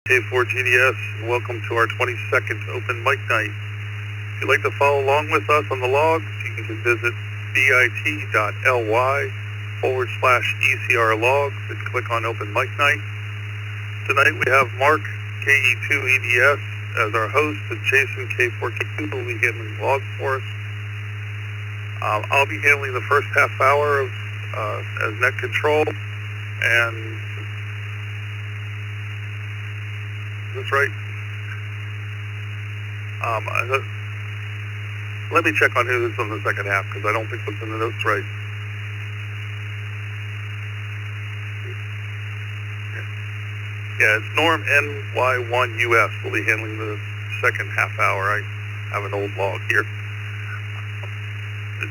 K4GDS, and welcome to our 22nd open mic night. If you'd like to follow along with us on the logs, you can visit bit.ly/ECR logs and click on open mic night. Tonight we have Mark, KE2EDS, as our host, and Jason, K4Q, will be handling logs for us. I'll be handling the first half hour of as net control, and that's right. Let me check on who is on the second half, because I don't think what's in the notes right. Yeah, it's Norm NY1US will be handling the second half hour. I have an old log here.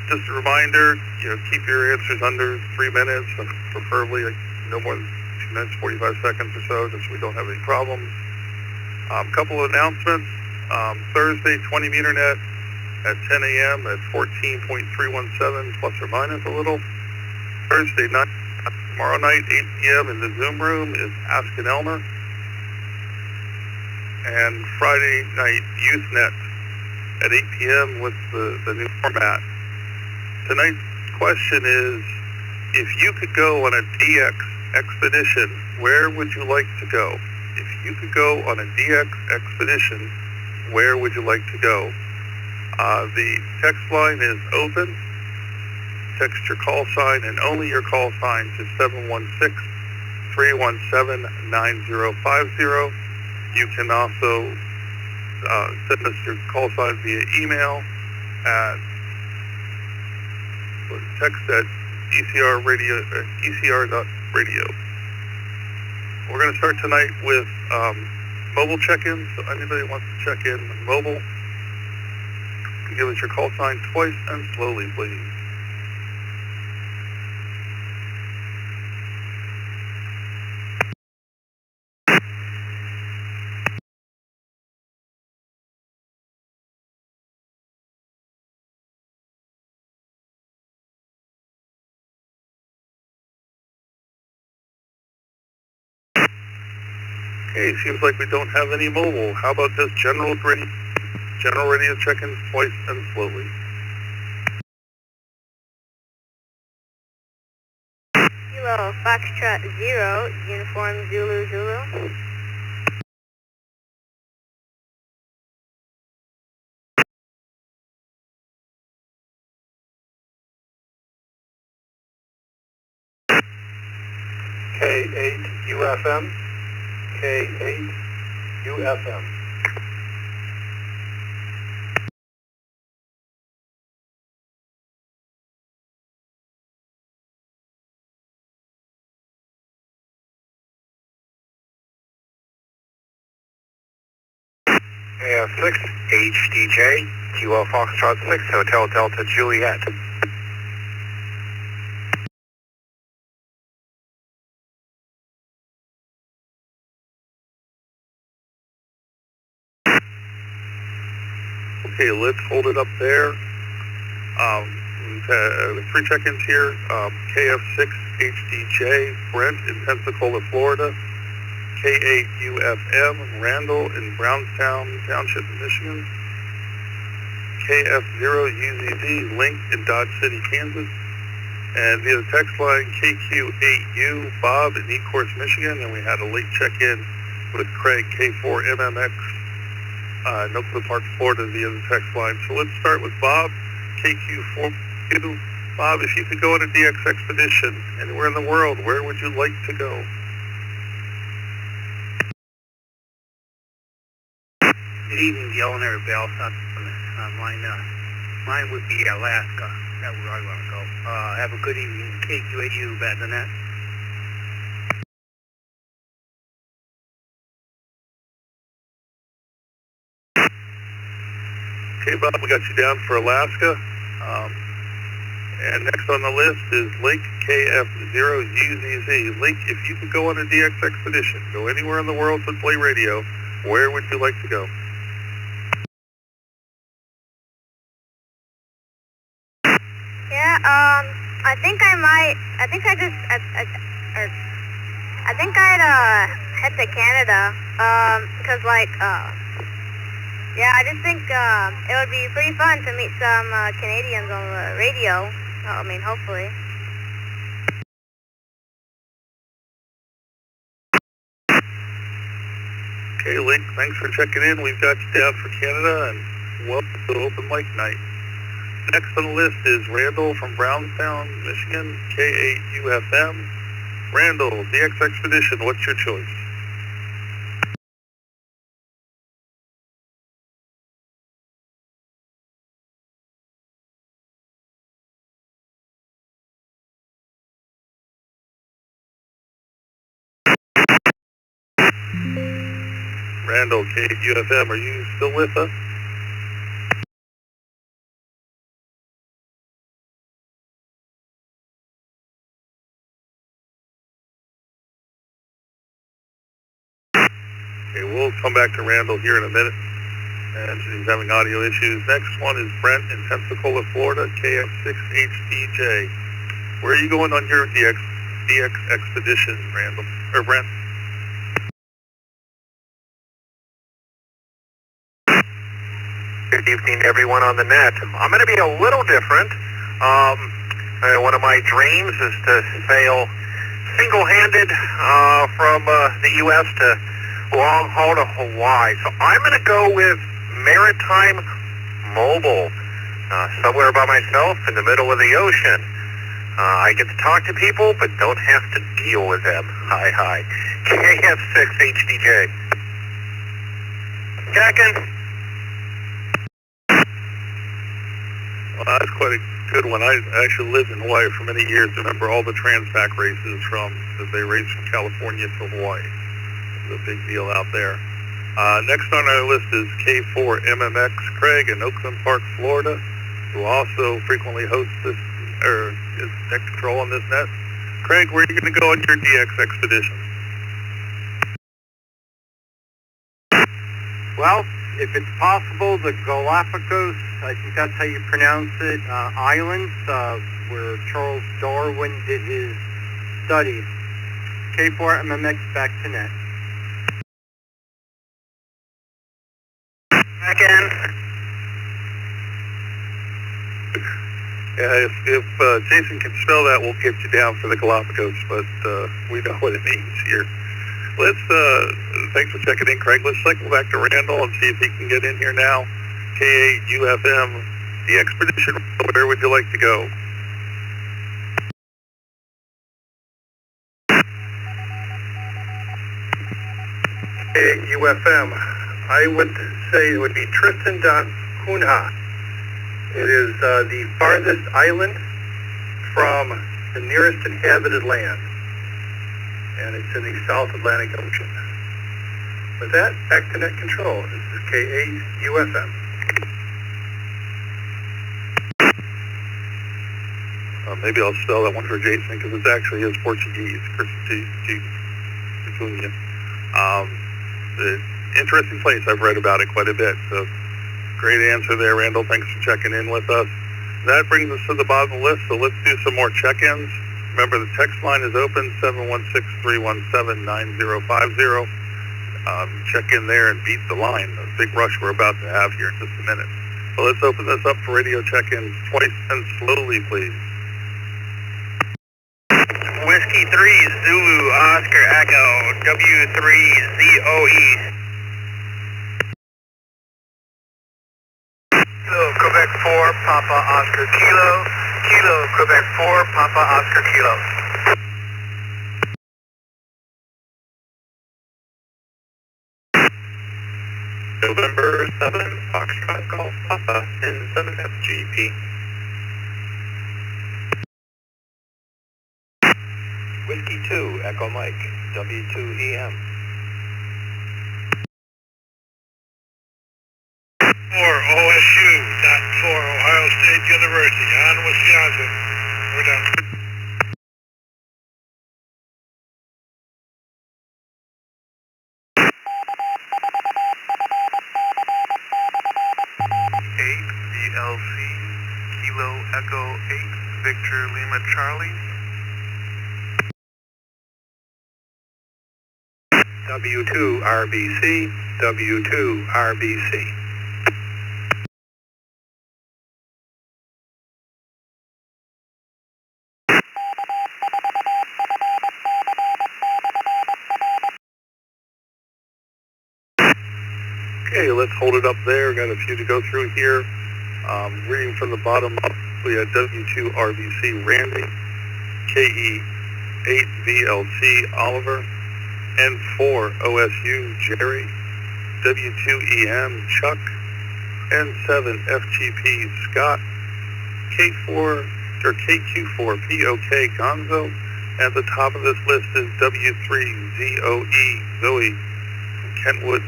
Just a reminder, keep your answers under 3 minutes, and preferably no more than 2 minutes, 45 seconds or so, just so we don't have any problems. Couple of announcements. Thursday, 20 meter net at 10 a.m. at 14.317, plus or minus a little. Thursday night, tomorrow night, 8 p.m. in the Zoom room is Ask an Elmer. And Friday night, Youth Net at 8 p.m. with the new format. Tonight's question is, if you could go on a DX expedition, where would you like to go? If you could go on a DX expedition, where would you like to go? The text line is open. Text your call sign and only your call sign to 716-317-9050. You can also send us your call sign via email at text at ecr.radio. We're going to start tonight with mobile check-ins. So anybody wants to check in mobile, give us your call sign twice and slowly, please. Okay, seems like we don't have any mobile. How about this general radio check-in twice and slowly? Kilo Foxtrot 0, Uniform Zulu Zulu. K8 UFM. K8 UFM. AF6 HDJ, QL Foxtrot 6, Hotel Delta Juliet. Okay, let's hold it up there. We've had 3 check-ins here. KF6 HDJ, Brent in Pensacola, Florida. K8 UFM, Randall in Brownstown Township, Michigan. KF0 UZZ, Link in Dodge City, Kansas. And via the text line, KQ8U, Bob in Ecorse, Michigan. And we had a late check-in with Craig, K4MMX, in Oakland Park, Florida, via the text line. So let's start with Bob, KQ4U. Bob, if you could go on a DX expedition anywhere in the world, where would you like to go? Good evening, the owner of Bell. Mine would be Alaska. That's where I want to go. Have a good evening. KQ8U, bad than that. Okay, Bob, we got you down for Alaska. And next on the list is Link KF0UZZ. Link, if you could go on a DX expedition, go anywhere in the world to play radio, where would you like to go? Yeah, I think I'd head to Canada. Because yeah, I just think it would be pretty fun to meet some Canadians on the radio. I mean, hopefully. Okay, Link, thanks for checking in. We've got you down for Canada, and welcome to Open Mic Night. Next on the list is Randall from Brownstown, Michigan, K8UFM. Randall, DX Expedition, what's your choice? Randall, K8UFM, are you still with us? Okay, we'll come back to Randall here in a minute. And he's having audio issues. Next one is Brent in Pensacola, Florida, KX6HDJ. Where are you going on your DX expedition, Randall, or Brent? Good evening, everyone on the net. I'm going to be a little different. One of my dreams is to sail single-handed from the U.S. to long haul to Hawaii. So I'm going to go with Maritime Mobile, somewhere by myself in the middle of the ocean. I get to talk to people, but don't have to deal with them. Hi. KF6HDJ. Checking. Well, that's quite a good one. I actually lived in Hawaii for many years. Remember all the Transpac races that they raced from California to Hawaii. It was a big deal out there. Next on our list is K4MMX Craig in Oakland Park, Florida, who also frequently hosts this, or is next control on this net. Craig, where are you going to go on your DX expedition? Well, if it's possible, the Galapagos, I think that's how you pronounce it, islands, where Charles Darwin did his studies. K4MMX back to net. Back in. Yeah, if Jason can spell that, we'll get you down for the Galapagos, but we know what it means here. Let's, thanks for checking in, Craig. Let's cycle back to Randall and see if he can get in here now. K8UFM, the expedition, where would you like to go? K8UFM, I would say it would be Tristan da Cunha. It is the farthest island from the nearest inhabited land, and it's in the South Atlantic Ocean. With that, back to net control. This is K8UFM. Maybe I'll spell that one for Jason because it's actually his Portuguese. Cunha. Interesting place. I've read about it quite a bit. So great answer there, Randall. Thanks for checking in with us. That brings us to the bottom of the list. So let's do some more check-ins. Remember, the text line is open, 716-317-9050. Check in there and beat the line. The big rush we're about to have here in just a minute. So let's open this up for radio check-ins twice and slowly, please. Whiskey 3, Zulu, Oscar, Echo, W3, ZOE. Kilo, Quebec 4, Papa, Oscar, Kilo. Kilo, Quebec 4, Papa, Oscar, Kilo. November 7, Foxtrot Golf Papa in 7FGP. Whiskey 2, Echo Mike, W2EM. For OSU, not for Ohio State University, on Wisconsin. We're done. VLC, Kilo Echo 8, Victor Lima Charlie. W2RBC, W2RBC. Okay, let's hold it up there. Got a few to go through here. Reading from the bottom up, we had W2RBC Randy, KE8VLC Oliver, N4OSU Jerry, W2EM Chuck, N7FGP Scott, KQ4POK Gonzo. At the top of this list is W3ZOE Zoe from Kentwood.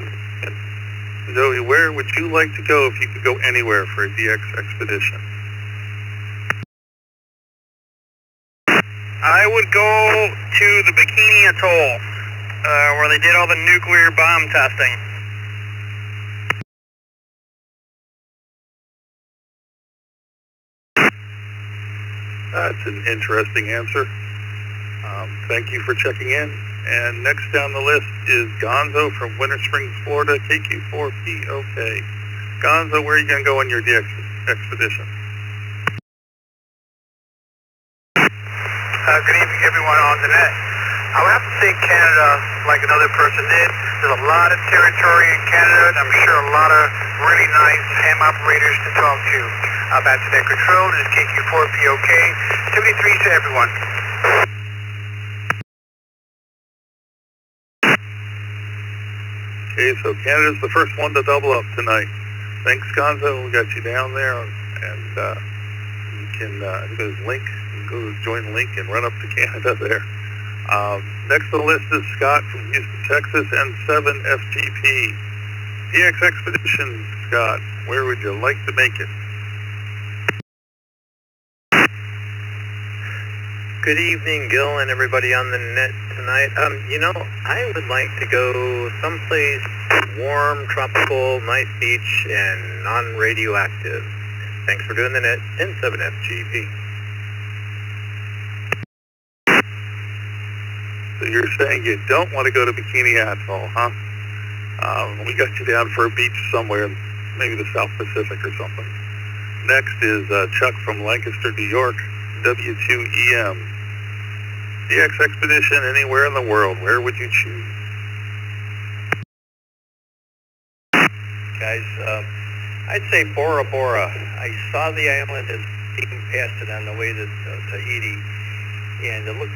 Zoe, where would you like to go if you could go anywhere for a DX expedition? I would go to the Bikini Atoll, where they did all the nuclear bomb testing. That's an interesting answer. Thank you for checking in. And next down the list is Gonzo from Winter Springs, Florida, KQ4POK. Gonzo, where are you going to go on your DX expedition? Good evening, everyone on the net. I would have to say Canada, like another person did. There's a lot of territory in Canada, and I'm sure a lot of really nice ham operators to talk to. Back to net control, this is KQ4POK. 73 to everyone. Okay, so Canada's the first one to double up tonight. Thanks, Gonzo. We got you down there, and you can go to link, go to join link and run up to Canada there. Next on the list is Scott from Houston, Texas, N7FGP. DX Expedition, Scott, where would you like to make it? Good evening, Gil, and everybody on the net tonight. I would like to go someplace warm, tropical, nice beach, and non-radioactive. Thanks for doing the net, N7FGP. So you're saying you don't want to go to Bikini Atoll, huh? We got you down for a beach somewhere, maybe the South Pacific or something. Next is Chuck from Lancaster, New York, W2EM. DX Expedition anywhere in the world, where would you choose? Guys, I'd say Bora Bora. I saw the island as being past it on the way to Tahiti, and it looked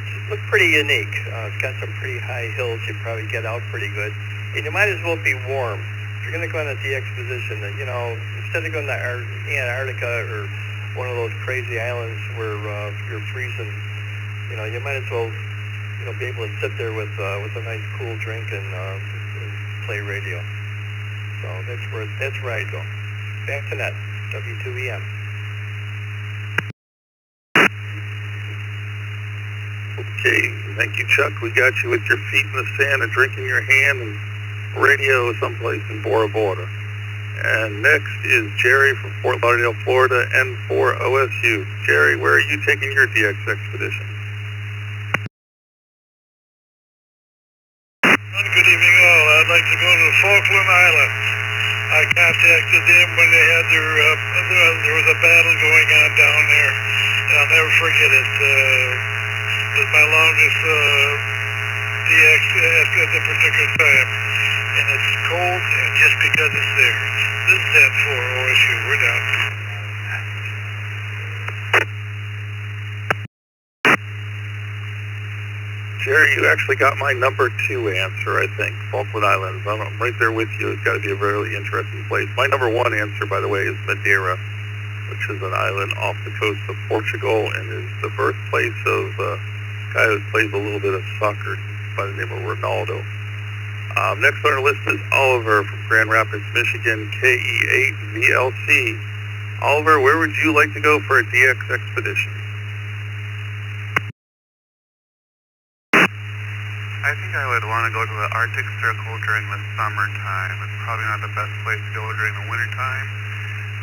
pretty unique. It's got some pretty high hills. You probably get out pretty good, and you might as well be warm. If you're going to go on a DX expedition, instead of going to Antarctica or one of those crazy islands where you're freezing, you might as well, be able to sit there with a nice cool drink and play radio. So that's where I'd go. Back to net, W2EM. Okay, thank you, Chuck. We got you with your feet in the sand, a drink in your hand, and radio someplace in Bora Bora. And next is Jerry from Fort Lauderdale, Florida, N4OSU. Jerry, where are you taking your DX expedition? Good evening all. I'd like to go to the Falkland Islands. I contacted them when they had there was a battle going on down there, and I'll never forget it. It was my longest DX at the particular time, and it's cold, and just because it's there. This is N4OSU. We're down. Jerry, you actually got my number 2 answer, I think. Falkland Islands. I'm right there with you. It's got to be a really interesting place. My number 1 answer, by the way, is Madeira, which is an island off the coast of Portugal and is the birthplace of a guy who plays a little bit of soccer by the name of Ronaldo. Next on our list is Oliver from Grand Rapids, Michigan, KE8VLC. Oliver, where would you like to go for a DX expedition? I think I would want to go to the Arctic Circle during the summertime. It's probably not the best place to go during the wintertime,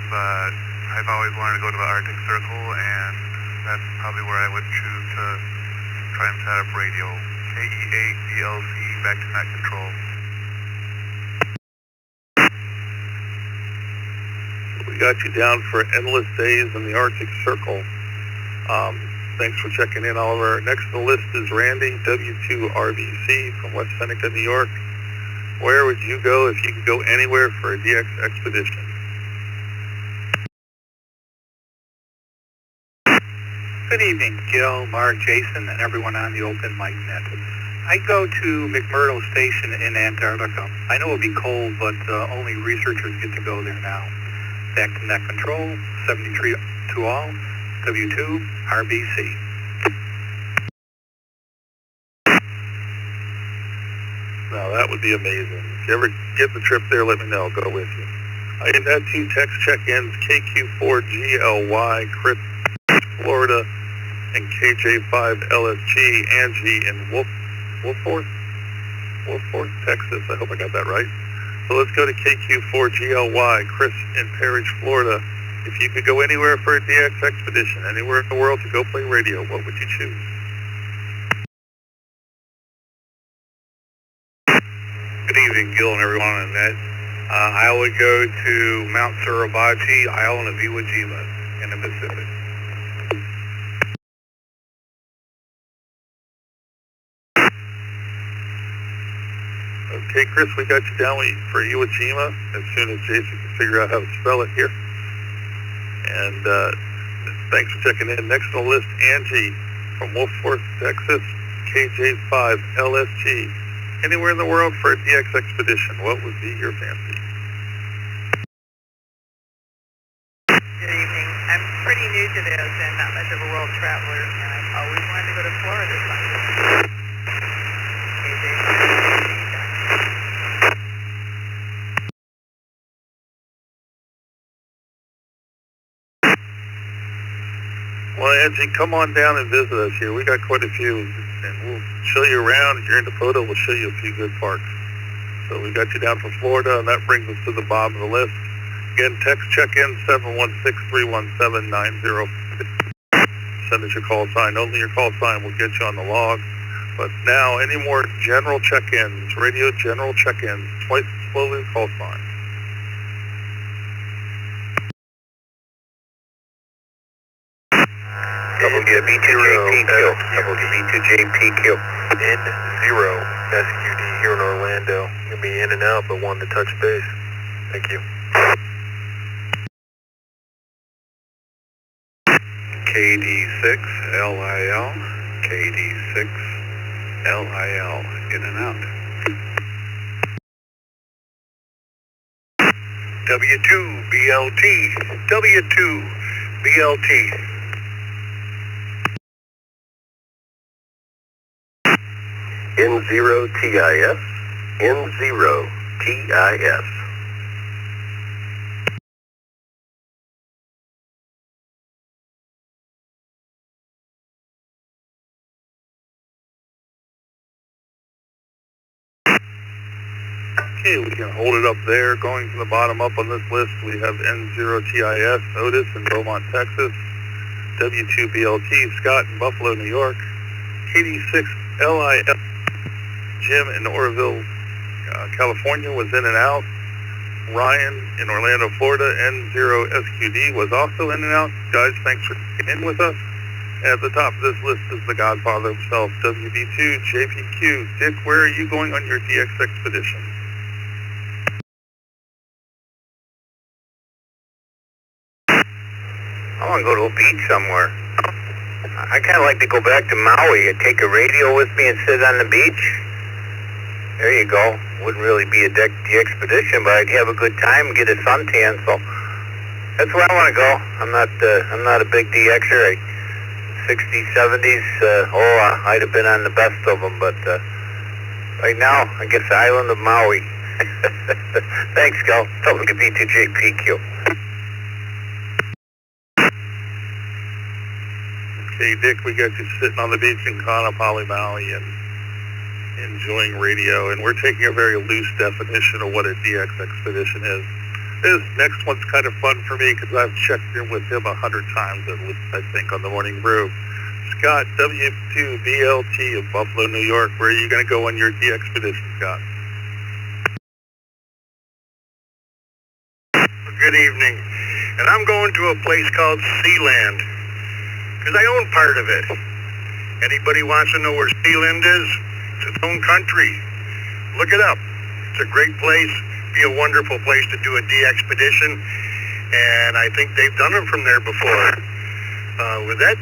but I've always wanted to go to the Arctic Circle, and that's probably where I would choose to try and set up radio. KE8VLC back to net control. We got you down for endless days in the Arctic Circle. Thanks for checking in, Oliver. Next on the list is Randy, W2RBC from West Seneca, New York. Where would you go if you could go anywhere for a DX expedition? Good evening, Gil, Mark, Jason, and everyone on the Open Mic Net. I go to McMurdo Station in Antarctica. I know it'll be cold, but only researchers get to go there now. Back to net control, 73 to all, W2, RBC. Now that would be amazing. If you ever get the trip there, let me know. I'll go with you. I had 2 text check-ins, KQ4GLY, Chris, Florida, and KJ5LSG, Angie in Wolfforth, Texas. I hope I got that right. So let's go to KQ4GLY, Chris in Parrish, Florida. If you could go anywhere for a DX expedition, anywhere in the world to go play radio, what would you choose? Good evening, Gil and everyone on that. I would go to Mount Suribachi, Island of Iwo Jima in the Pacific. Okay, Chris, we got you down for Iwo Jima as soon as Jason can figure out how to spell it here. And thanks for checking in. Next on the list, Angie from Wolfforth, Texas, KJ5LSG. Anywhere in the world for a DX expedition, what would be your fancy? Good evening. I'm pretty new to this and not much of a world traveler, and I've always wanted to go to Florida someday. Well, Angie, come on down and visit us here. We got quite a few, and we'll show you around. If you're into photo, we'll show you a few good parks. So we got you down for Florida, and that brings us to the bottom of the list. Again, text check-in 716-317-9050. Send us your call sign. Only your call sign will get you on the log. But now, any more general check-ins, radio general check-ins, twice as slowly as call sign. WB2JPQ. WB2JPQ. N0 SQD here in Orlando. You'll be in and out, but wanted to touch base. Thank you. KD6LIL, KD6LIL, in and out. W2BLT, W2BLT. N0TIS, N0TIS. Okay, we can hold it up there. Going from the bottom up on this list, we have N0TIS, Otis in Beaumont, Texas, W2BLT, Scott in Buffalo, New York, KD6LIF, Jim in Oroville, California was in and out, Ryan in Orlando, Florida, N0SQD was also in and out. Guys, thanks for getting in with us. At the top of this list is the Godfather himself, WB2JPQ. Dick, where are you going on your DX expedition? I want to go to a beach somewhere. I kind of like to go back to Maui and take a radio with me and sit on the beach. There you go. Wouldn't really be a expedition, but I'd have a good time and get a suntan. So that's where I want to go. I'm not a big DXer. 60s, 70s. I'd have been on the best of them, but right now, I guess the island of Maui. Thanks, Gal. WB2JPQ. Okay, Dick, we got you sitting on the beach in Kaanapali, Maui, and enjoying radio, and we're taking a very loose definition of what a DX expedition is. This next one's kind of fun for me because I've checked in with him 100 times at least, I think, on the Morning Brew. Scott, W2BLT of Buffalo, New York. Where are you going to go on your D-Expedition, Scott? Good evening. And I'm going to a place called Sealand, because I own part of it. Anybody wants to know where Sealand is? It's its own country. Look it up. It's a great place. Be a wonderful place to do a D-Expedition. And I think they've done them from there before. With that,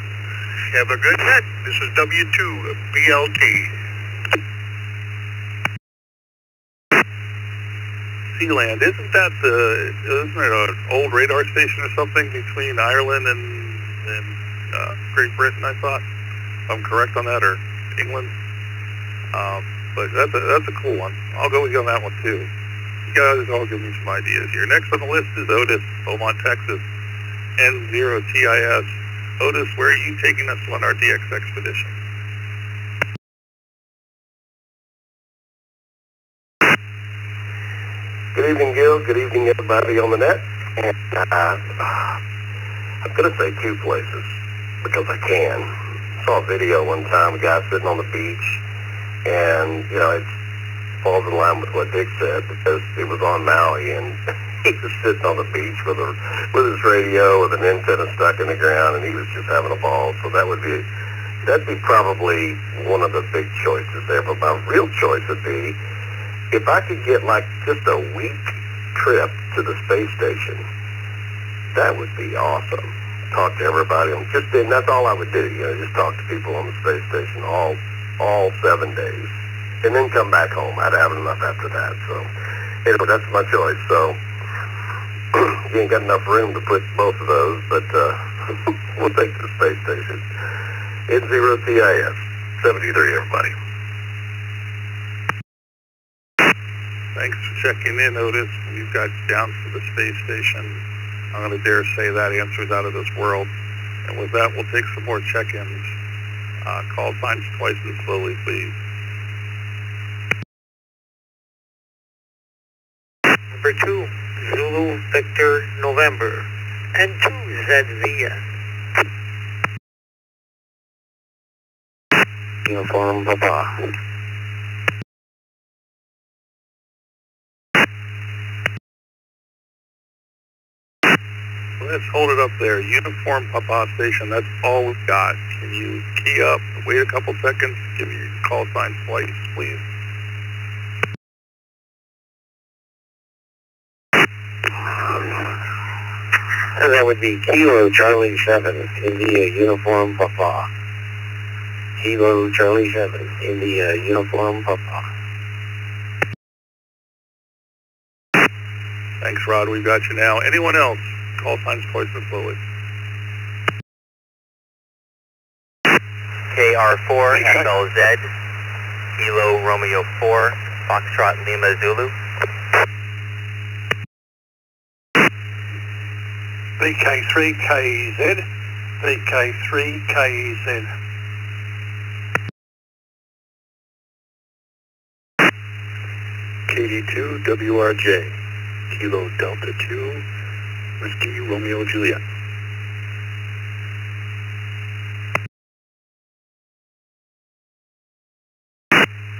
have a good night. This is W2BLT. Sealand, isn't it an old radar station or something between Ireland and Great Britain, I thought? If I'm correct on that, or England. But that's a cool one. I'll go with you on that one too. You guys all give me some ideas here. Next on the list is Otis, Beaumont, Texas, N0TIS. Otis, where are you taking us on our DX expedition? Good evening, Gil. Good evening, everybody on the net. And I'm going to say two places because I can. Saw a video one time, a guy sitting on the beach, and, you know, it falls in line with what Dick said because it was on Maui, and he was sitting on the beach with his radio with an antenna stuck in the ground, and he was just having a ball. So that'd be probably one of the big choices there. But my real choice would be if I could get like just a week trip to the space station. That would be awesome. Talk to everybody, and that's all I would do. You know, just talk to people on the space station all 7 days, and then come back home. I'd have enough after that. So anyway, that's my choice. So you ain't got enough room to put both of those, but we'll take the space station. N0TIS 73, everybody. Thanks for checking in, Otis. We've got you down for the space station. I'm going to dare say that answer's out of this world. And with that, we'll take some more check-ins. Call signs twice and slowly, please. Number 2, Zulu Victor November, and 2 ZVN. Uniform Papa. Let's hold it up there. Uniform Papa Station, that's all we've got. Can you key up, wait a couple seconds, give me your call sign twice, please? And that would be Kilo Charlie 7, India Uniform Papa. Kilo Charlie 7, India Uniform Papa. Thanks, Rod. We've got you now. Anyone else? Call signs twice and slowly. KR4 FLZ, Kilo Romeo 4, Foxtrot Lima Zulu. VK3KZ, VK3KZ. KD2 WRJ, Kilo Delta 2, Whiskey Romeo Juliet.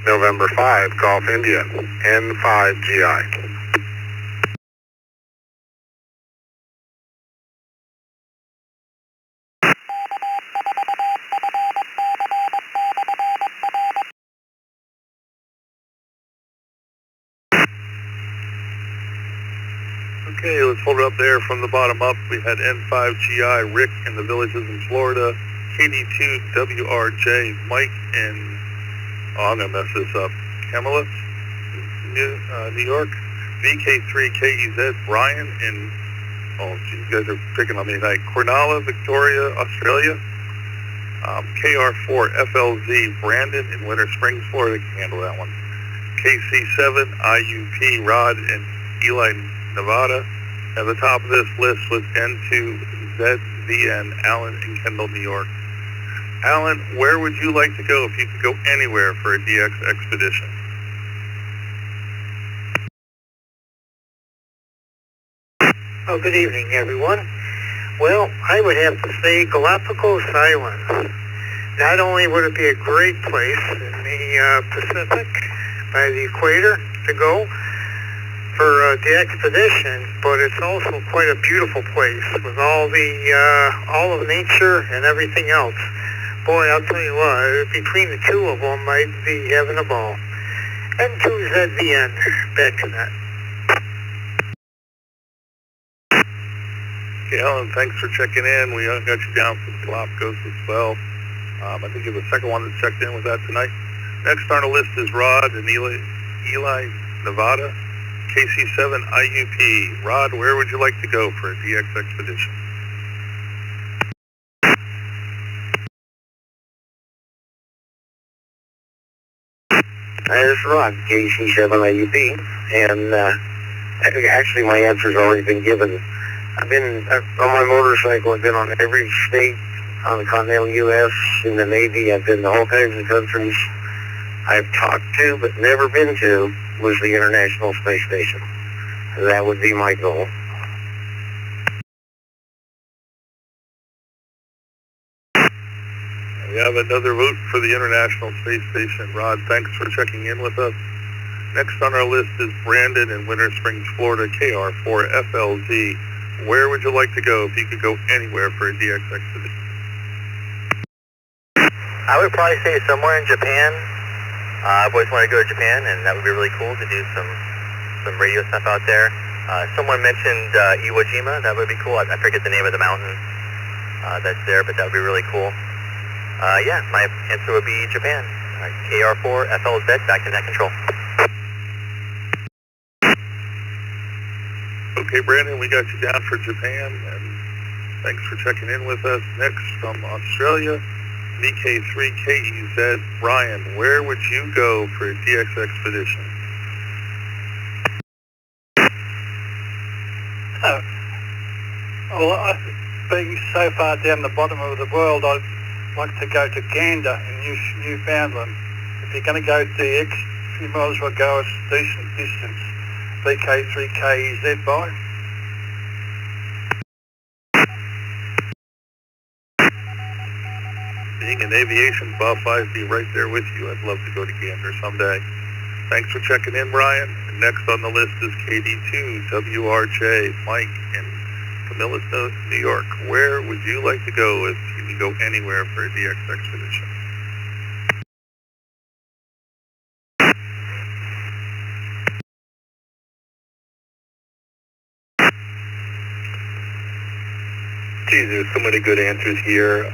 November 5, Golf India, N5GI. Okay, let's hold it up there from the bottom up. We had N5GI, Rick in the villages in Florida, KD2WRJ, Mike in, I'm going to mess this up, Camelot, New York, VK3KEZ, Brian in, you guys are picking on me tonight, Cornwall, Victoria, Australia, KR4FLZ, Brandon in Winter Springs, Florida, can handle that one, KC7, IUP, Rod in Eli, Nevada. At the top of this list was N2ZVN, Allen in Kendall, New York. Allen, where would you like to go if you could go anywhere for a DX expedition? Oh, good evening, everyone. Well, I would have to say Galapagos Islands. Not only would it be a great place in the Pacific by the equator to go for the expedition, but it's also quite a beautiful place with all of nature and everything else. Boy, I'll tell you what, between the two of them, I'd be having a ball. And two's at the end. Back to that. Okay, Alan, thanks for checking in. We got you down for the Galapagos as well. I think you're the second one that checked in with that tonight. Next on the list is Rod in Ely, Nevada, KC7 IUP. Rod, where would you like to go for a DX expedition? There's Rod, KC7 IUP, and actually my answer's already been given. I've been on my motorcycle. I've been on every state on the continental U.S. in the Navy. I've been to all kinds of countries. I've talked to but never been to was the International Space Station. That would be my goal. We have another vote for the International Space Station. Rod, thanks for checking in with us. Next on our list is Brandon in Winter Springs, Florida, KR4FLZ. Where would you like to go if you could go anywhere for a DX expedition? I would probably say somewhere in Japan. I've always wanted to go to Japan, and that would be really cool to do some radio stuff out there. Someone mentioned Iwo Jima. That would be cool. I forget the name of the mountain that's there, but that would be really cool. Yeah, my answer would be Japan. KR4FLZ, back to net control. Okay, Brandon, we got you down for Japan, and thanks for checking in with us. Next from Australia, VK3KEZ. Brian, where would you go for a DX expedition? Well, being so far down the bottom of the world, I'd like to go to Gander in Newfoundland. If you're going to go DX, you might as well go a decent distance. VK3KEZ, bye. Being an aviation buff, I'd be right there with you. I'd love to go to Gander someday. Thanks for checking in, Brian. And next on the list is KD2WRJ, Mike in Camillus, New York. Where would you like to go if you could go anywhere for a DX expedition? Geez, there's so many good answers here.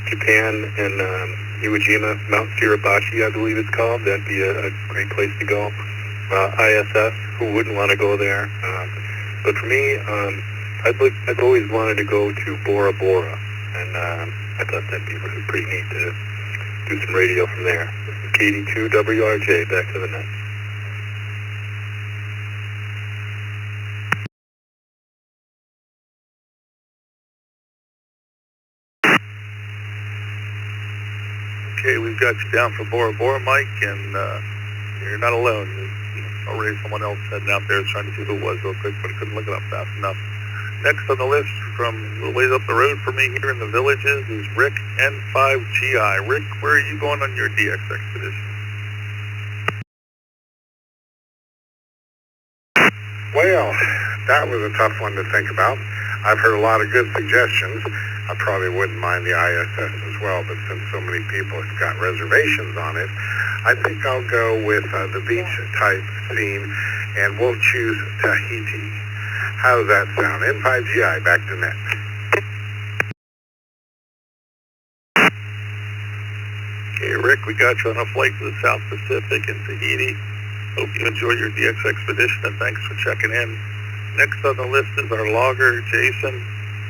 Japan and Iwo Jima, Mount Suribachi, I believe it's called. That'd be a great place to go. ISS, who wouldn't want to go there? But for me, I've always wanted to go to Bora Bora, and I thought that'd be really pretty neat to do some radio from there. This is KD2WRJ, back to the net. Okay, we've got you down for Bora Bora, Mike, and you're not alone. There's already someone else heading out there trying to see who it was real quick, but I couldn't look it up fast enough. Next on the list, from a little ways up the road from me here in the Villages, is Rick N5GI. Rick, where are you going on your DX expedition? Well, that was a tough one to think about. I've heard a lot of good suggestions. I probably wouldn't mind the ISS as well, but since so many people have got reservations on it, I think I'll go with the beach-type scene, and we'll choose Tahiti. How does that sound? N5GI, back to net. Okay, Rick, we got you on a flight to the South Pacific in Tahiti. Hope you enjoy your DX expedition, and thanks for checking in. Next on the list is our logger, Jason,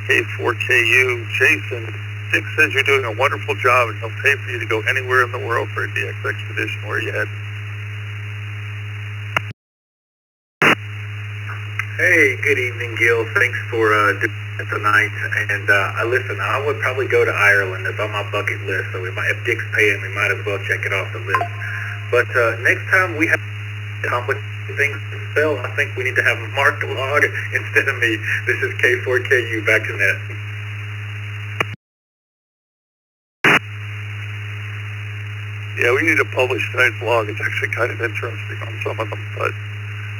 K4KU. Jason, Dick says you're doing a wonderful job, and he'll pay for you to go anywhere in the world for a DX expedition. Where are you heading? Hey, good evening, Gil. Thanks for doing it tonight. And listen, I would probably go to Ireland. It's on my bucket list. So if Dick's paying, we might as well check it off the list. But next time we have complicated things to spell, I think we need to have Mark log instead of me. This is K4KU, back to net. Yeah, we need to publish tonight's log. It's actually kind of interesting on some of them, but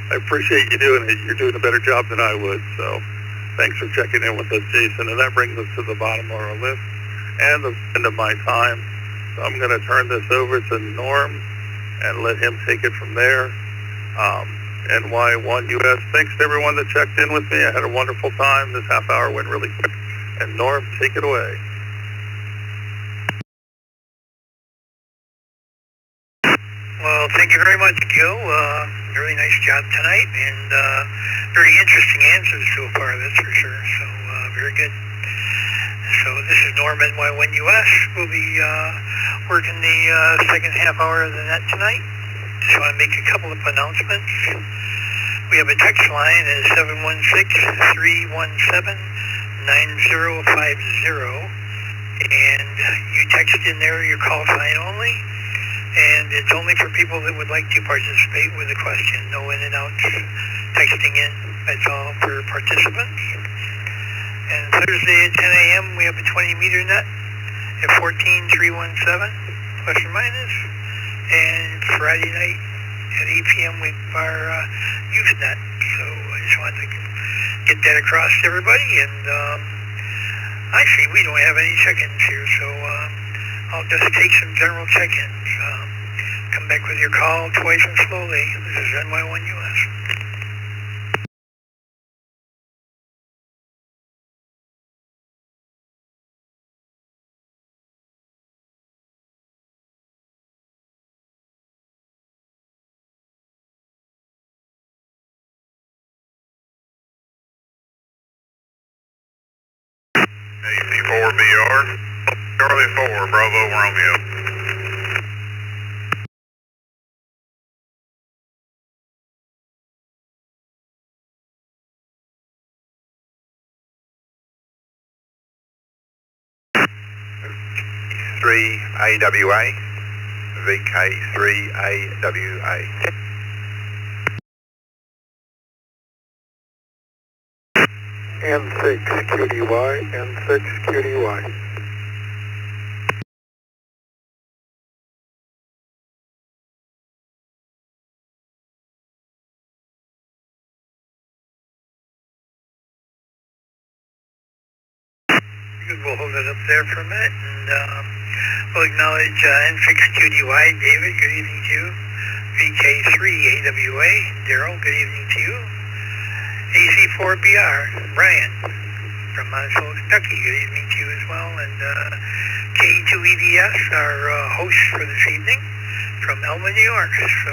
I appreciate you doing it. You're doing a better job than I would, so thanks for checking in with us, Jason. And that brings us to the bottom of our list and the end of my time. So I'm going to turn this over to Norm and let him take it from there. NY1US, thanks to everyone that checked in with me. I had a wonderful time. This half hour went really quick. And Norm, take it away. Well, thank you very much, Gil. Really nice job tonight, and very interesting answers so far, that's for sure. So, very good. So this is Norm, NY1US. We'll be working the second half hour of the net tonight. Just want to make a couple of announcements. We have a text line at 716-317-9050, and you text in there your call sign only. And it's only for people that would like to participate with a question. No in and outs texting in. That's all for participants. And Thursday at 10 a.m. we have a 20-meter net at 14317, plus or minus. And Friday night at 8 p.m. we have our youth net. So I just wanted to get that across to everybody. And actually, we don't have any check-ins here, so I'll just take some general check-ins. Come back with your call twice and slowly. This is NY1US. AC4BR, Charlie 4, Bravo Romeo. VK3AWA, VK3AWA. N6QDY, N6QDY. We'll hold it up there for a minute, and we'll acknowledge N6QDY, David, good evening to you. VK3AWA, Daryl, good evening to you. AC4BR, Brian, from Monticello, Kentucky, good evening to you as well. And K2EDS, our host for this evening, from Elma, New York. So,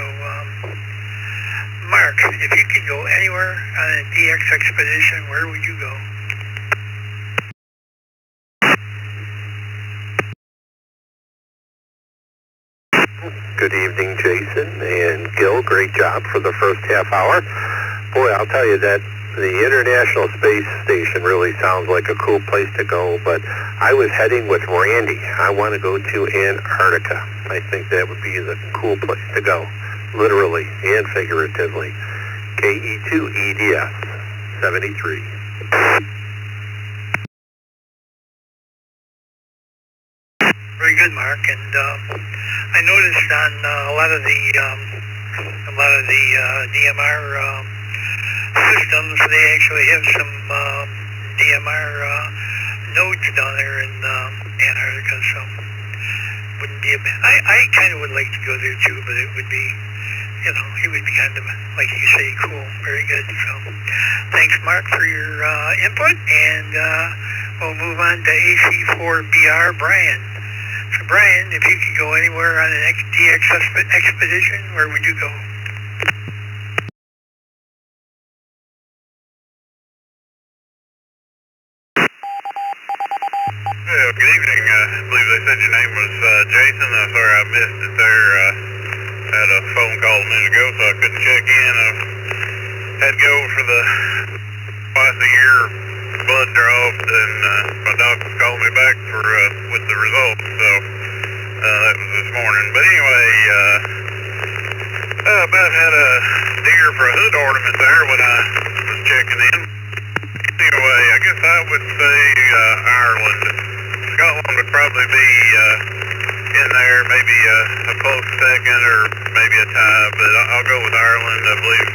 Mark, if you could go anywhere on a DX expedition, where would you go? Good evening, Jason and Gil. Great job for the first half hour. Boy, I'll tell you that the International Space Station really sounds like a cool place to go, but I was heading with Randy. I want to go to Antarctica. I think that would be the cool place to go, literally and figuratively. KE2EDS 73. Very good, Mark. And I noticed on a lot of the DMR systems, they actually have some DMR nodes down there in Antarctica. So wouldn't be I kind of would like to go there too, but it would be, it would be kind of, like you say, cool. Very good. So thanks, Mark, for your input, and we'll move on to AC4BR, Brian. So Brian, if you could go anywhere on an DX expedition, where would you go? Yeah, good evening. I believe they said your name was Jason. I'm sorry I missed it there. Had a phone call a minute ago, so I couldn't check in. I had to go for the twice a year blood draw, and my doctor called me back for with the results. So that was this morning. But anyway, I about had a deer for a hood ornament there when I was checking in. Anyway, I guess I would say Ireland. Scotland would probably be in there, maybe a close second or maybe a tie, but I'll go with Ireland. I believe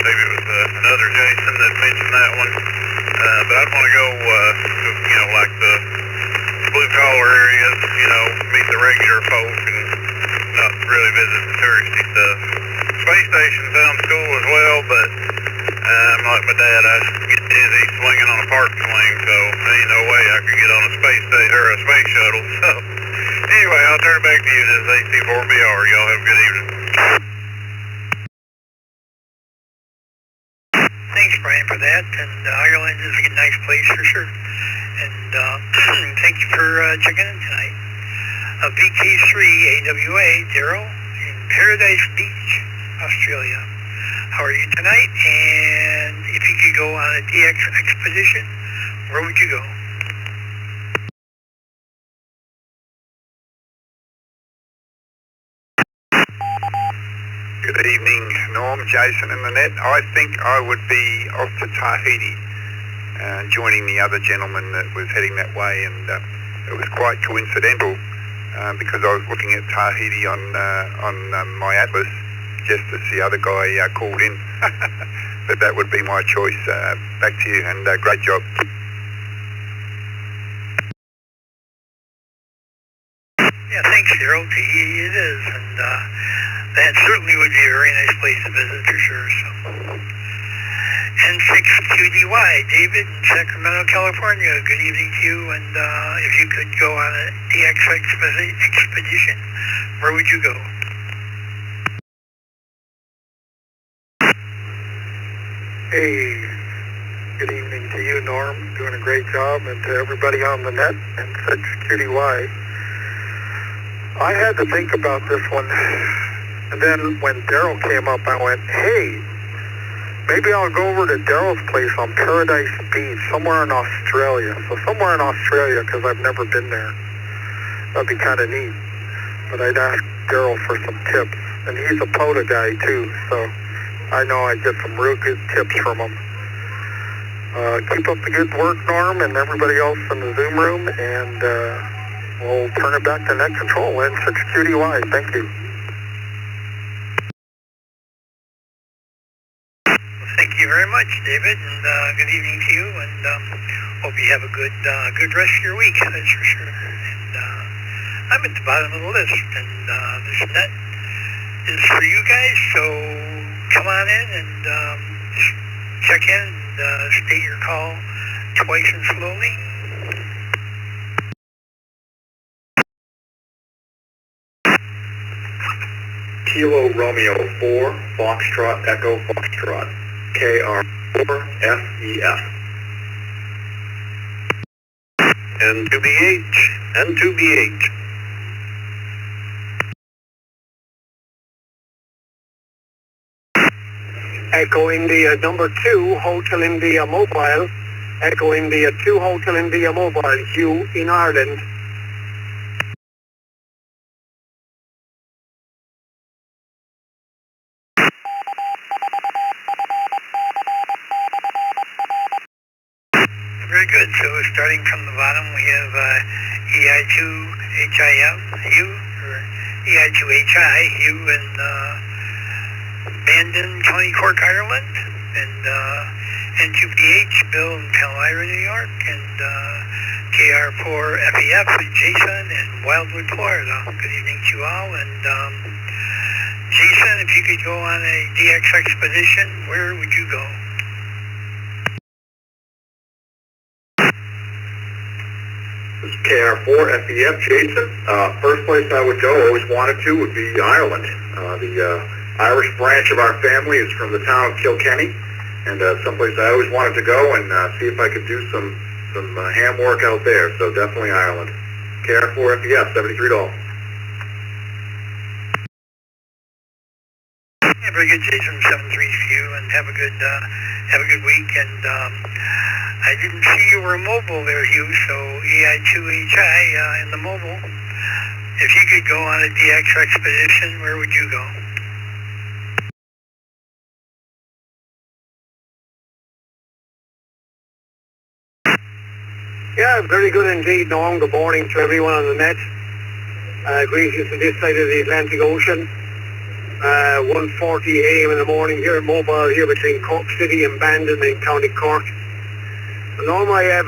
maybe it was another Jason that mentioned that one. But I'd want to go, like the blue collar areas, meet the regular folk and not really visit the touristy stuff. Space station sounds cool as well, but I'm like my dad, I get dizzy swinging on a park swing, so there ain't no way I could get on a space shuttle. So anyway, I'll turn it back to you. This is AC4BR. Y'all have a good evening. Thanks, Brian, for that. And Ireland is a nice place for sure. And thank you for checking in tonight. VK3 AWA, Daryl, in Paradise Beach, Australia. How are you tonight? And if you could go on a DX expedition, where would you go? Good evening, Norm, Jason and Lynette. I think I would be off to Tahiti, joining the other gentleman that was heading that way, and it was quite coincidental because I was looking at Tahiti on my atlas just as the other guy called in. But that would be my choice. Back to you, and great job. Yeah, thanks, Daryl. Tahiti it is, and that certainly would be a very nice place to visit for sure. So, N6QDY, David in Sacramento, California. Good evening to you, and if you could go on a DX expedition, where would you go? Hey, good evening to you, Norm. Doing a great job, and to everybody on the net, and such QDY. I had to think about this one, and then when Daryl came up, I went, hey, maybe I'll go over to Daryl's place on Paradise Beach, somewhere in Australia. So somewhere in Australia, because I've never been there. That'd be kind of neat. But I'd ask Daryl for some tips, and he's a POTA guy too, so I know I'd get some real good tips from him. Keep up the good work, Norm, and everybody else in the Zoom room, and we'll turn it back to Net Control, N6QDY. Thank you. Thank you very much, David, and good evening to you, and hope you have a good rest of your week, that's for sure. And I'm at the bottom of the list, and this net is for you guys, so come on in and check in and state your call twice and slowly. Kilo Romeo 4, Foxtrot Echo Foxtrot, KR4FEF. N2BH. Echo India number 2, Hotel India Mobile. Echo India 2, Hotel India Mobile, Hugh in Ireland. Very good. So starting from the bottom, we have EI2HIM, Hugh, or EI2HI, Hugh in Bandon, County Cork, Ireland, and N2BH, Bill in Palmyra, New York, and KR4FEF, Jason in Wildwood, Florida. Good evening to you all, and Jason, if you could go on a DX expedition, where would you go? This is KR4FEF, Jason. First place I would go, always wanted to, would be Ireland. The Irish branch of our family is from the town of Kilkenny, and someplace I always wanted to go and see if I could do some ham work out there. So definitely Ireland. KR4FEF, $73. Yeah, very good, Jason. 7-3 to you, and have a good week. And I didn't see you were mobile there, Hugh. So EI2HI in the mobile. If you could go on a DX expedition, where would you go? Yeah, very good indeed, Norm. Good morning to everyone on the net. Greetings to this side of the Atlantic Ocean. 1:40 a.m. in the morning here at Mobile, here between Cork City and Bandon in County Cork. Normally I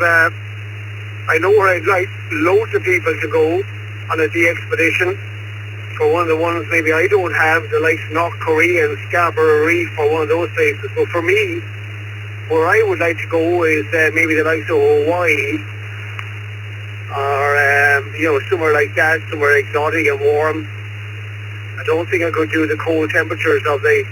know where I'd like loads of people to go on a de-expedition. For one of the ones maybe I don't have, the likes of North Korea and Scarborough Reef or one of those places. So for me, where I would like to go is maybe the likes of Hawaii or, somewhere like that, somewhere exotic and warm. I don't think I could do the cold temperatures of the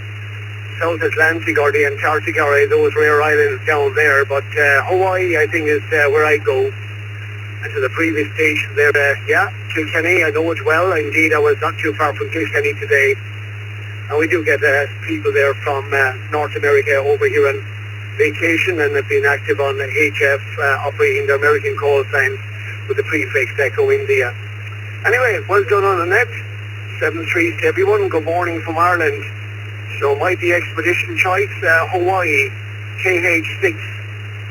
South Atlantic or the Antarctic or those rare islands down there, but Hawaii I think is where I go. And to the previous station there, Kilkenny, I know it well. Indeed, I was not too far from Kilkenny today. And we do get people there from North America over here on vacation and have been active on the HF operating the American call sign with the prefix Echo India. Anyway, well done on the net. 7-3 to everyone. Good morning from Ireland. So my expedition choice, Hawaii, KH6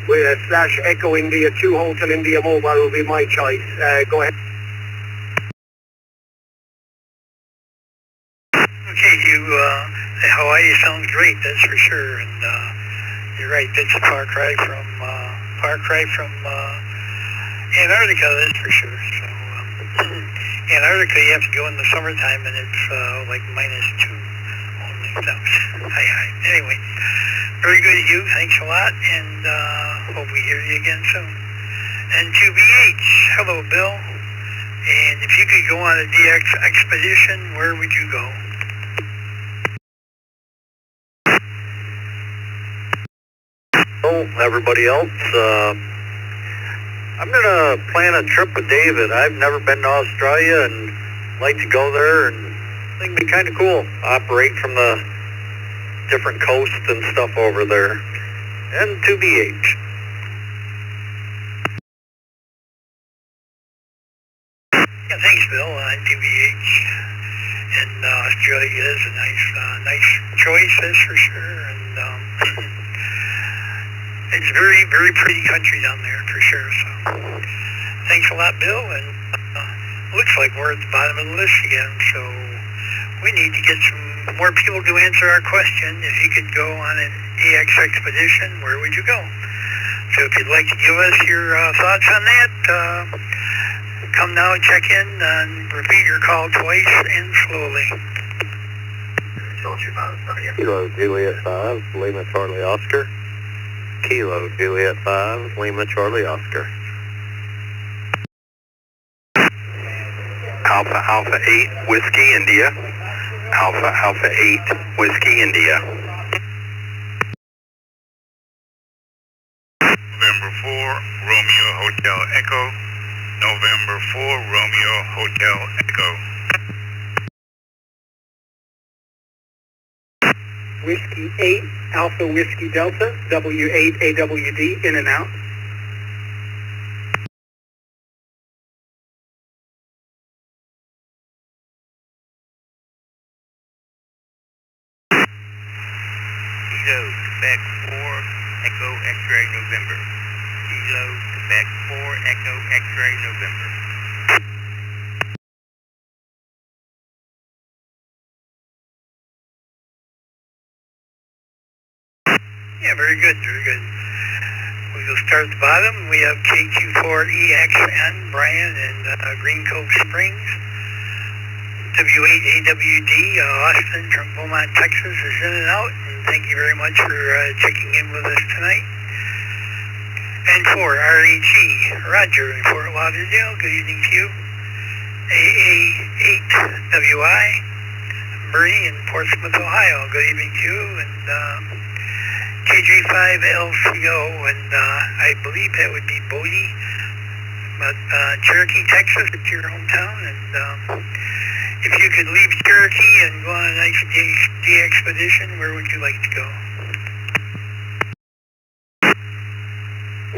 with a / Echo India 2 Hotel India Mobile will be my choice. Go ahead. Okay, Hawaii sounds great, that's for sure. And you're right, that's a far cry from Antarctica, that's for sure. So Antarctica, you have to go in the summertime, and it's like -2 only. So, anyway, very good, Hugh. Thanks a lot, and hope we hear you again soon. And to BH, hello, Bill. And if you could go on a DX expedition, where would you go? Oh, everybody else, I'm going to plan a trip with David. I've never been to Australia and like to go there, and I think it'd be kind of cool. Operate from the different coasts and stuff over there. And to BH. Yeah, thanks, Bill. And to BH. And Australia is a nice choice, that's for sure. And it's a very, very pretty country down there, for sure. So thanks a lot, Bill. And looks like we're at the bottom of the list again. So we need to get some more people to answer our question. If you could go on an DX expedition, where would you go? So if you'd like to give us your thoughts on that, come now, check in, and repeat your call twice and slowly. Kilo Juliet 5, Lima Charlie Oscar. Kilo Juliet 5, Lima Charlie Oscar. Alpha 8, Whiskey India. Alpha 8, Whiskey India. November 4, Romeo Hotel Echo. November 4, Romeo Hotel Echo. Whiskey 8, Alpha Whiskey Delta, W8 AWD, in and out. Kilo Quebec 4, Echo X-ray November. Kilo Quebec 4, Echo X-ray November. Yeah, very good, very good. We'll start at the bottom. We have KQ4EXN, Brian, in Green Cove Springs. W8AWD, Austin from Beaumont, Texas, is in and out. And thank you very much for checking in with us tonight. And for REG, Roger in Fort Lauderdale, good evening to you. AA8WI, Bernie in Portsmouth, Ohio, good evening to you. And KJ5LCO, and I believe that would be Bodie, but Cherokee, Texas, it's your hometown. And if you could leave Cherokee and go on a nice day expedition, where would you like to go?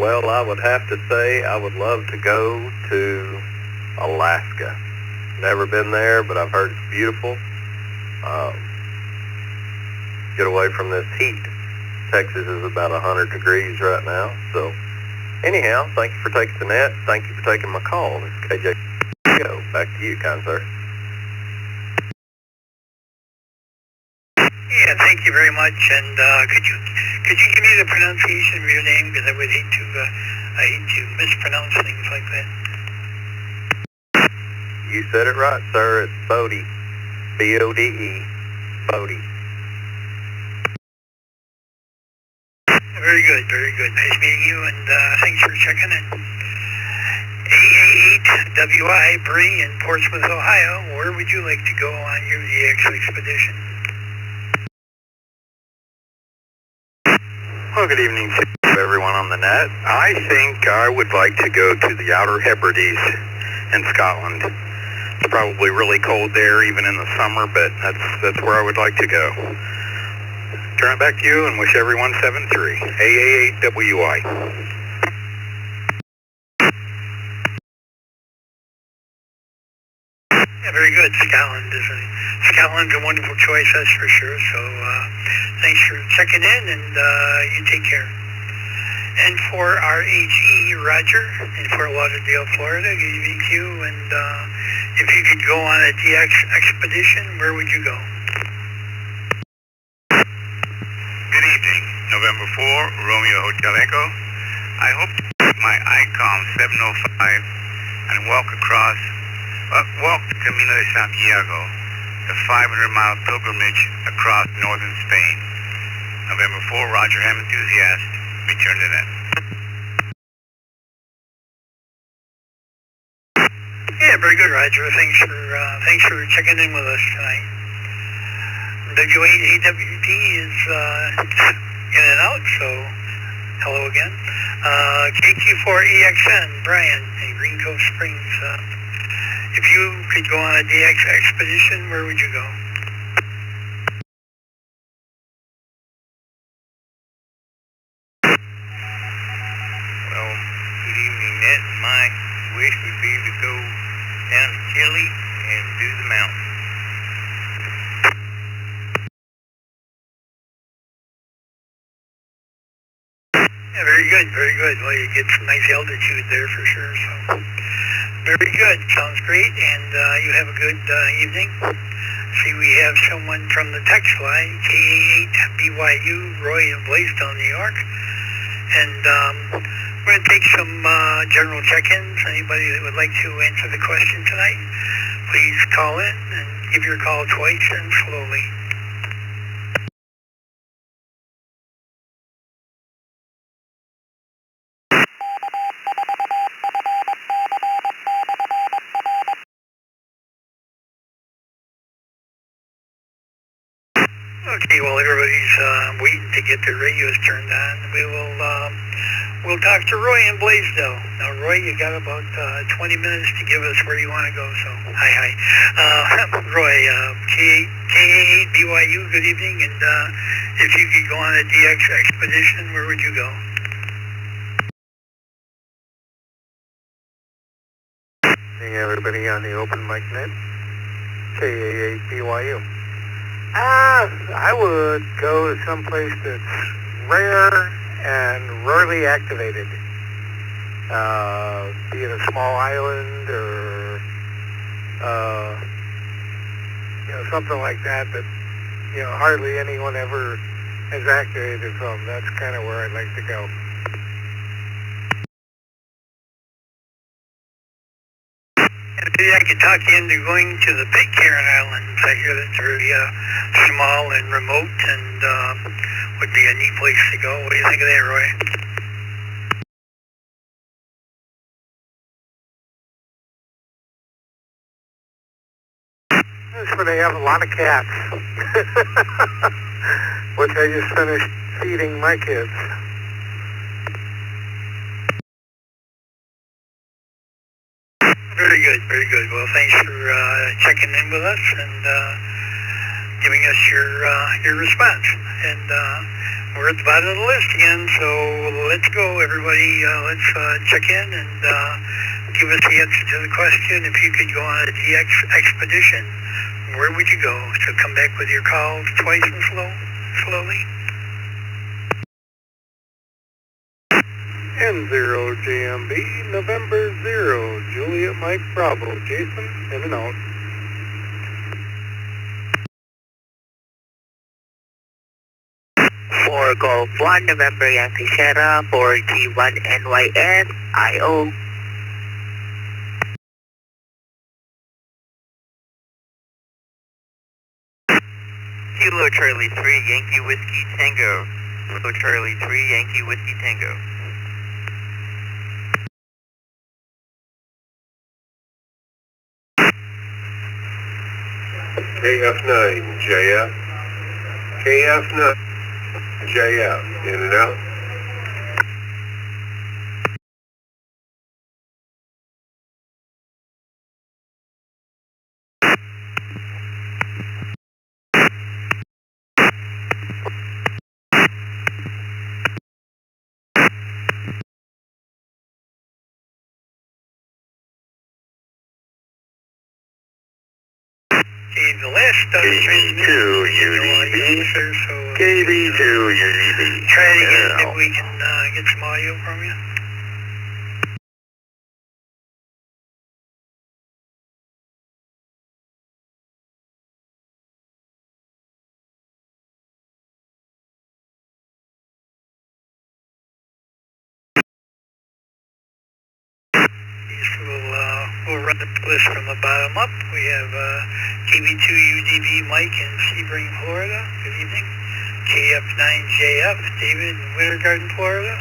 Well, I would have to say I would love to go to Alaska. Never been there, but I've heard it's beautiful. Get away from this heat. Texas is about 100 degrees right now. So anyhow, thank you for taking the net. Thank you for taking my call. This is KJ. Go. Back to you, Counselor. Yeah, thank you very much. And could you give me the pronunciation of your name? Because I would hate to mispronounce things like that. You said it right, sir. It's Bodie. B-O-D-E. Bodie. Very good, very good. Nice meeting you, and thanks for checking in. AA8WI, Bree in Portsmouth, Ohio. Where would you like to go on your DX expedition? Well, good evening to everyone on the net. I think I would like to go to the Outer Hebrides in Scotland. It's probably really cold there, even in the summer, but that's where I would like to go. Turn it back to you and wish everyone 7-3. AA8WI. Yeah, very good. Scotland's a wonderful choice, that's for sure. So thanks for checking in, and you take care. And for RHE, Roger, in Fort Lauderdale, Florida, good evening to you. And if you could go on a DX expedition, where would you go? Good evening, November 4, Romeo Hotel Echo. I hope to take my ICOM 705 and walk the Camino de Santiago, the 500-mile pilgrimage across northern Spain. November 4, Roger Ham Enthusiast, return to net. Yeah, very good, Roger. Thanks for checking in with us tonight. W8AWD is in and out, so hello again. KQ4EXN, Brian in Green Cove Springs. If you could go on a DX expedition, where would you go? Well, good evening, Net. My wish would be to go down to Chile and do the mountains. Yeah, very good, very good. Well, you get some nice altitude there for sure, so very good. Sounds great, and you have a good evening. See, we have someone from the text line, KA8BYU, Roy in Blaisdell, New York. And we're going to take some general check-ins. Anybody that would like to answer the question tonight, please call in and give your call twice and slowly. Okay, while everybody's waiting to get their radios turned on, we'll talk to Roy in Blaisdell. Now, Roy, you got about 20 minutes to give us where you want to go, so hi. Roy, KA8BYU, good evening, and if you could go on a DX expedition, where would you go? Hey, everybody on the open mic net, KA8BYU. I would go to someplace that's rare and rarely activated. Be it a small island or, something like that hardly anyone ever has activated from. That's kind of where I'd like to go. Maybe I could talk you into going to the Pitcairn Islands. I hear that's very small and remote and would be a neat place to go. What do you think of that, Roy? That's where they have a lot of cats, which I just finished feeding my kids. Very good, very good. Well, thanks for checking in with us and giving us your response. And we're at the bottom of the list again, so let's go, everybody. Let's check in and give us the answer to the question. If you could go on a DX expedition, where would you go? So come back with your calls twice and slowly. 10-0 JMB, November 0, Juliet Mike Bravo, Jason, in and out. For Golf 1, November Yankee Sierra, for G1 NYN, IO. Kilo Charlie 3, Yankee Whiskey Tango. Kilo Charlie 3, Yankee Whiskey Tango. KF9, JF. KF9, JF, in and out. Okay, the last KB2 UDB. KB2 UDB. Try it again, see if we can get some audio from you. We'll run the list from the bottom up. We have KB2 UDV Mike in Sebring, Florida. Good evening. KF9JF David in Winter Garden, Florida.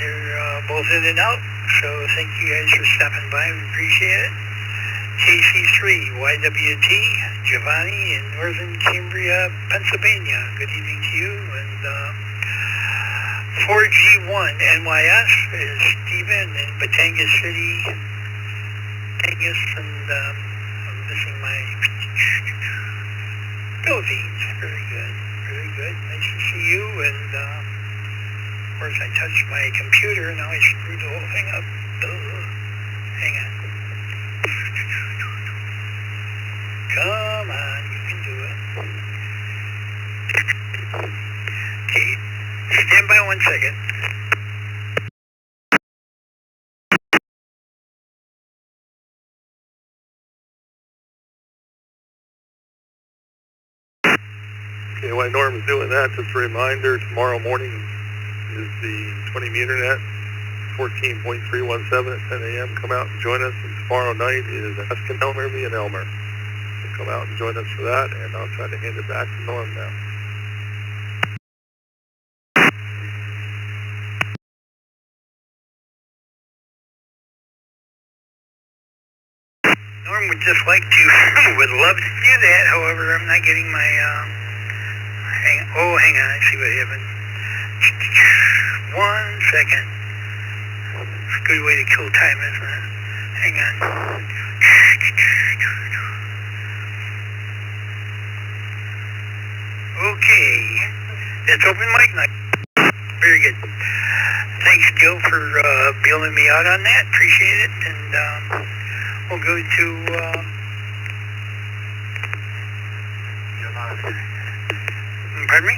They're both in and out, so thank you guys for stopping by. We appreciate it. KC3 YWT Giovanni in Northern Cambria, Pennsylvania. Good evening to you. And 4G1 NYS is Stephen in Batangas City, Batangas, and I'm missing my Philippines. Very good, very good. Nice to see you. And of course, I touched my computer, now I screwed the whole thing up. Hang on. Come on, you can do it. Okay, stand by 1 second. Okay, while Norm's doing that, just a reminder, tomorrow morning is the 20-meter net, 14.317 at 10 a.m. Come out and join us. And tomorrow night is Askin Elmer v. Elmer. So come out and join us for that, and I'll try to hand it back to Norm now. Norm would just like to, would love to do that. However, I'm not getting my, hang on, I see what happened. 1 second. It's a good way to kill time, isn't it? Hang on. Okay. It's open mic night. Very good. Thanks, Gil, for bailing me out on that. Appreciate it. And we'll go to pardon me?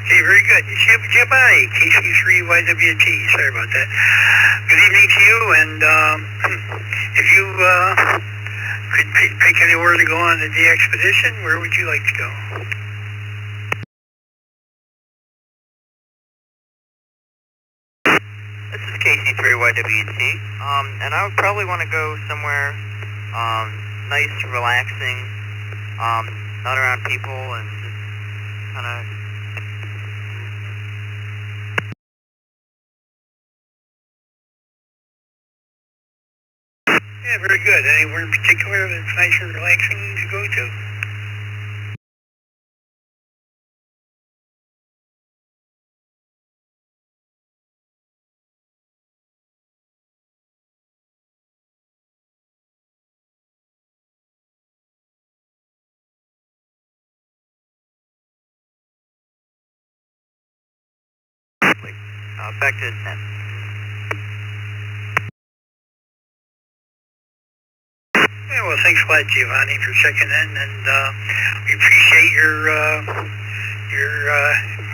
Okay, very good. Giovanni, KC3YWT. Sorry about that. Good evening to you, and if you could pick anywhere to go on the expedition, where would you like to go? This is KC3YWT, and I would probably want to go somewhere nice, relaxing, not around people, and just kind of... Yeah, very good. Anywhere in particular that's nice and relaxing to go to? back to 10. Yeah, well, thanks a lot, Giovanni, for checking in, and we appreciate your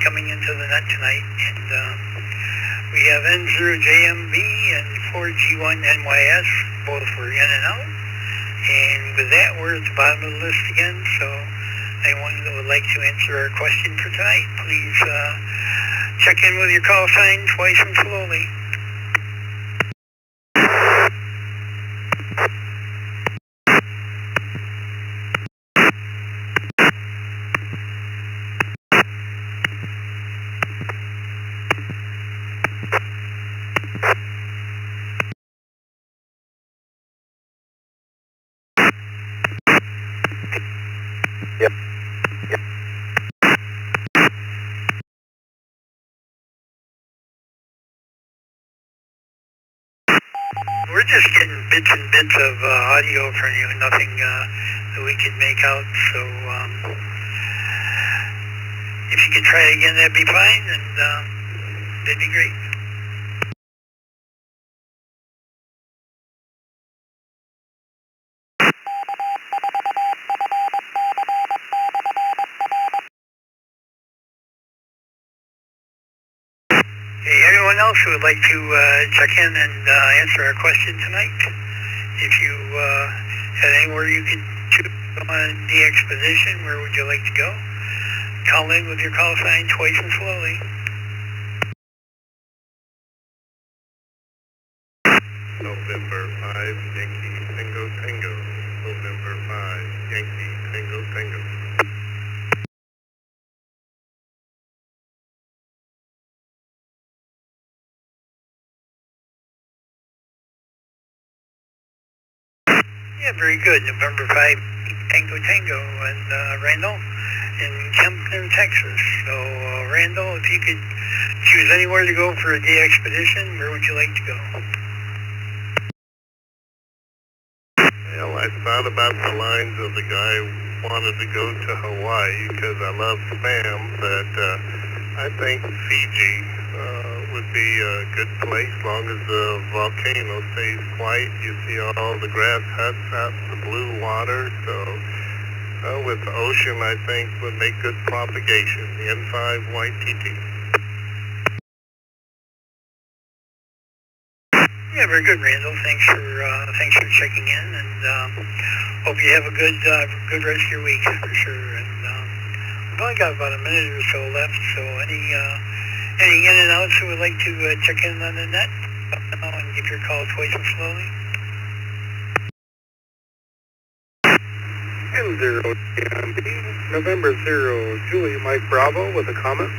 coming into the net tonight. And we have N0JMB and 4G1NYS, both were in and out. And with that, we're at the bottom of the list again, so anyone that would like to answer our question for tonight, please check in with your call sign twice and slowly. We're just getting bits and bits of audio from you, nothing that we can make out, so if you could try it again, that'd be fine, and that'd be great. Hey, anyone else who would like to check in and answer our question tonight? If you had anywhere you could choose on the expedition, where would you like to go? Call in with your call sign twice and slowly. November 5, Yankee Tango Tango. November 5, Yankee Tango Tango. Yeah, very good. November 5, Tango Tango, and Randall in Kempner, Texas. So, Randall, if you could choose anywhere to go for a day expedition, where would you like to go? Well, I thought about the lines of the guy who wanted to go to Hawaii because I love spam, but I think Fiji would be a good place as long as the volcano stays quiet. You see all the grass huts out in the blue water, so with the ocean I think would make good propagation. The N5YTT. Yeah, very good, Randall. Thanks for checking in, and hope you have a good rest of your week for sure. And we've only got about a minute or so left, so any in and outs who would like to check in on the net, and give your call twice and slowly. N0JMB, November 0, Julie Mike Bravo with a comment.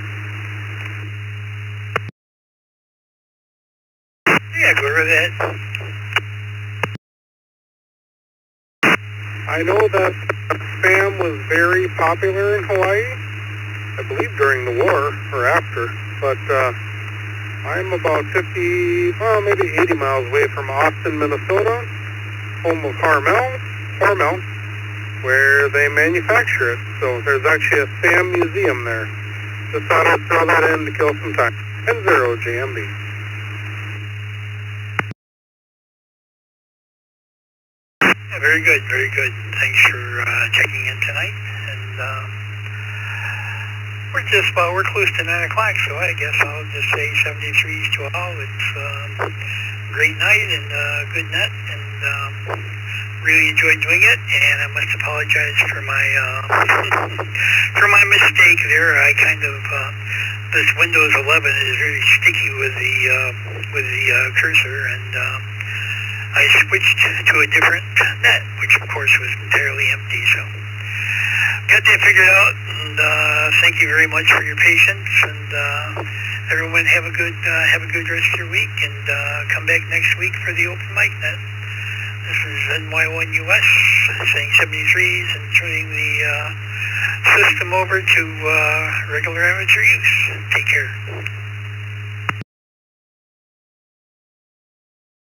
Yeah, go over that. I know that spam was very popular in Hawaii, I believe during the war or after, but I'm about 50, well, maybe 80 miles away from Austin, Minnesota, home of Hormel, where they manufacture it. So there's actually a spam museum there. Just thought I'd throw that in to kill some time. N0JMB. Yeah, very good, very good. Thanks for checking in tonight, and we're close to 9 o'clock, so I guess I'll just say 73s to all. It's a great night and good net, and really enjoyed doing it, and I must apologize for my for my mistake there. I kind of this Windows 11 is very sticky with the cursor, and I switched to a different net, which of course was entirely empty. So got that figured out, and thank you very much for your patience, and everyone have a good rest of your week, and come back next week for the open mic net. This is NY1US saying 73s and turning the system over to regular amateur use. Take care.